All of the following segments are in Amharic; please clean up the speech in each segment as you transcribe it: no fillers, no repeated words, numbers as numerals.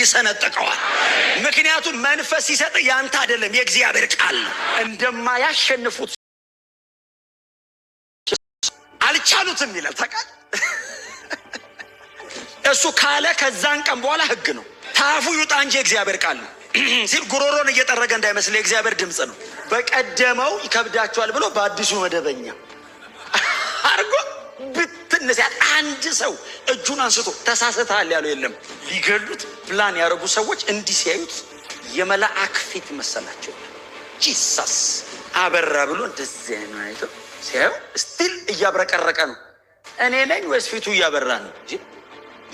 ይሰነጥቀዋል። ምክንያቱም መንፈስ ሲሰጥ ያንተ አይደለም የእግዚአብሔር ቃል ነው። እንደማያሸንፉት አልቻሉትም ይላል። ታውቃለህ እሱ ካለ ከዛን ቀን በኋላ ህግ ነው። ታፉ ይውጣ እንጂ የእግዚአብሔር ቃል ነው ሲል ጉሮሮን እየጠረገ እንዳይመስል የእግዚአብሔር ድምፅ ነው። በቀደመው ይከብዳቸዋል ብሎ በአዲሱ መደበኛ አርጎ ብትነሳት አንድ ሰው እጁን አንስቶ ተሳስተሃል ያለው የለም። ሊገሉት ፕላን ያደረጉ ሰዎች እንዲህ ሲያዩት የመላእክ ፊት መሰላቸው። ጂሰስ አበራ ብሎ እንደዚህ ነው አይቶ ሲያዩ ስቲል እያብረቀረቀ ነው። እኔ ነኝ ወይስ ፊቱ እያበራ ነው?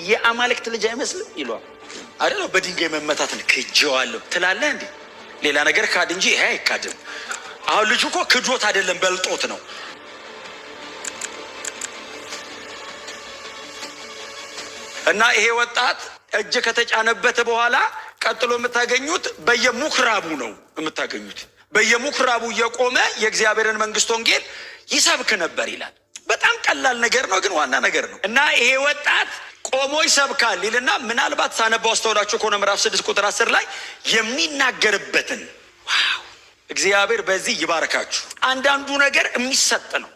የአማልክት ልጅ አይመስልም ይሏል አይደል? በድንጋይ መመታትን ክጄዋለሁ ትላለህ እንዴ? ሌላ ነገር ካድ እንጂ ይሄ አይካድም። አሁን ልጁ እኮ ክጆት አይደለም በልጦት ነው። እና ይሄ ወጣት እጅ ከተጫነበት በኋላ ቀጥሎ የምታገኙት በየምኩራቡ ነው የምታገኙት። በየምኩራቡ እየቆመ የእግዚአብሔርን መንግስት ወንጌል ይሰብክ ነበር ይላል። በጣም ቀላል ነገር ነው፣ ግን ዋና ነገር ነው። እና ይሄ ወጣት ቆሞ ይሰብካል ይልና ምናልባት ሳነባው አስተውላችሁ ከሆነ ምዕራፍ 6 ቁጥር 10 ላይ የሚናገርበትን ዋው እግዚአብሔር በዚህ ይባርካችሁ። አንዳንዱ ነገር የሚሰጥ ነው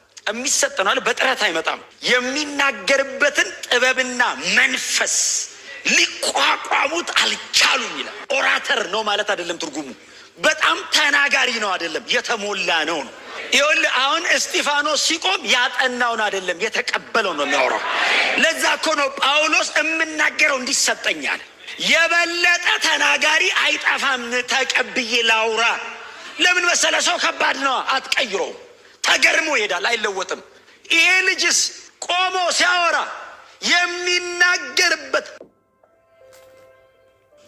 አለ፣ በጥረት አይመጣም። የሚናገርበትን ጥበብና መንፈስ ሊቋቋሙት አልቻሉም ይላል። ኦራተር ነው ማለት አይደለም ትርጉሙ። በጣም ተናጋሪ ነው አይደለም፣ የተሞላ ነው። ይኸውልህ አሁን እስጢፋኖስ ሲቆም ያጠናውን አይደለም የተቀበለው ነው የሚያወራው። ለዛ እኮ ነው ጳውሎስ የምናገረው እንዲሰጠኛል። የበለጠ ተናጋሪ አይጠፋም፣ ተቀብዬ ላውራ። ለምን መሰለ? ሰው ከባድ ነው፣ አትቀይረውም። ተገርሞ ይሄዳል፣ አይለወጥም። ይሄ ልጅስ ቆሞ ሲያወራ የሚናገርበት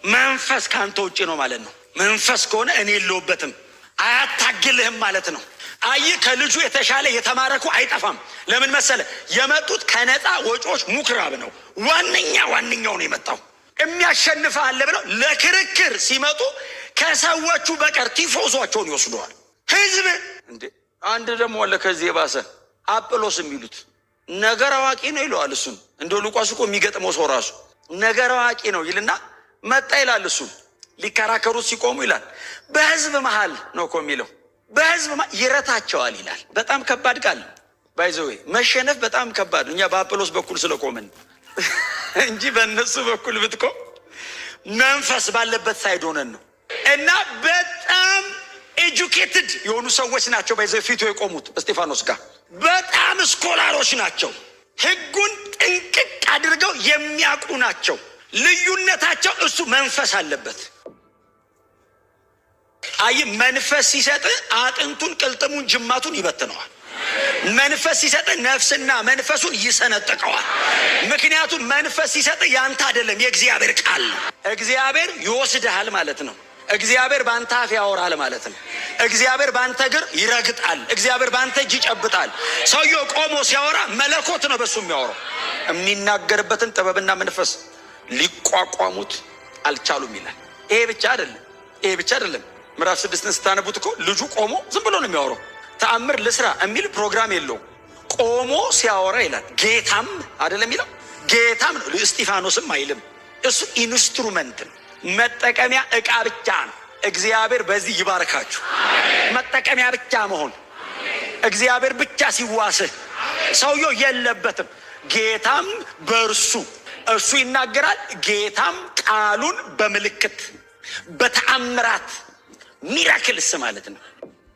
መንፈስ ካንተ ውጭ ነው ማለት ነው። መንፈስ ከሆነ እኔ የለውበትም፣ አያታግልህም ማለት ነው። አይ ከልጁ የተሻለ የተማረኩ አይጠፋም። ለምን መሰለ? የመጡት ከነፃ ወጪዎች ምኩራብ ነው። ዋነኛው ነው የመጣው። የሚያሸንፈ አለ ብለው ለክርክር ሲመጡ ከሰዎቹ በቀር ቲፎዟቸውን ይወስደዋል። ህዝብ እንዴ አንድ ደግሞ አለ ከዚህ የባሰ አጵሎስ የሚሉት ነገር አዋቂ ነው ይለዋል። እሱን እንደ ሉቃስ እኮ የሚገጥመው ሰው ራሱ ነገር አዋቂ ነው ይልና መጣ ይላል። እሱን ሊከራከሩት ሲቆሙ ይላል በህዝብ መሃል ነው እኮ የሚለው። በህዝብ ይረታቸዋል ይላል። በጣም ከባድ ቃል ባይዘዌ መሸነፍ በጣም ከባድ። እኛ በአጵሎስ በኩል ስለቆምን እንጂ በእነሱ በኩል ብትቆም መንፈስ ባለበት ሳይድ ሆነን ነው። እና በጣም ኤጁኬትድ የሆኑ ሰዎች ናቸው ባይዘዌ ፊቱ የቆሙት እስጢፋኖስ ጋር። በጣም ስኮላሮች ናቸው። ህጉን ጥንቅቅ አድርገው የሚያውቁ ናቸው። ልዩነታቸው እሱ መንፈስ አለበት። አይ መንፈስ ሲሰጥ አጥንቱን፣ ቅልጥሙን፣ ጅማቱን ይበትነዋል። መንፈስ ሲሰጥ ነፍስና መንፈሱን ይሰነጥቀዋል። ምክንያቱም መንፈስ ሲሰጥ ያንተ አይደለም የእግዚአብሔር ቃል ነው። እግዚአብሔር ይወስድሃል ማለት ነው። እግዚአብሔር ባንተ አፍ ያወራል ማለት ነው። እግዚአብሔር ባንተ እግር ይረግጣል። እግዚአብሔር ባንተ እጅ ይጨብጣል። ሰውየው ቆሞ ሲያወራ መለኮት ነው በሱ የሚያወራው። የሚናገርበትን ጥበብና መንፈስ ሊቋቋሙት አልቻሉም ይላል። ይሄ ብቻ አይደለም። ምዕራፍ 6 ስታነቡት እኮ ልጁ ቆሞ ዝም ብሎ ነው የሚያወራው። ተአምር ልስራ የሚል ፕሮግራም የለውም። ቆሞ ሲያወራ ይላል። ጌታም አይደለም የሚለው ጌታም ነው። እስጢፋኖስም አይልም። እሱ ኢንስትሩመንት ነው፣ መጠቀሚያ ዕቃ ብቻ ነው። እግዚአብሔር በዚህ ይባርካችሁ። መጠቀሚያ ብቻ መሆን፣ እግዚአብሔር ብቻ ሲዋስህ፣ ሰውየው የለበትም። ጌታም በእርሱ እሱ ይናገራል። ጌታም ቃሉን በምልክት በተአምራት ሚራክልስ ማለት ነው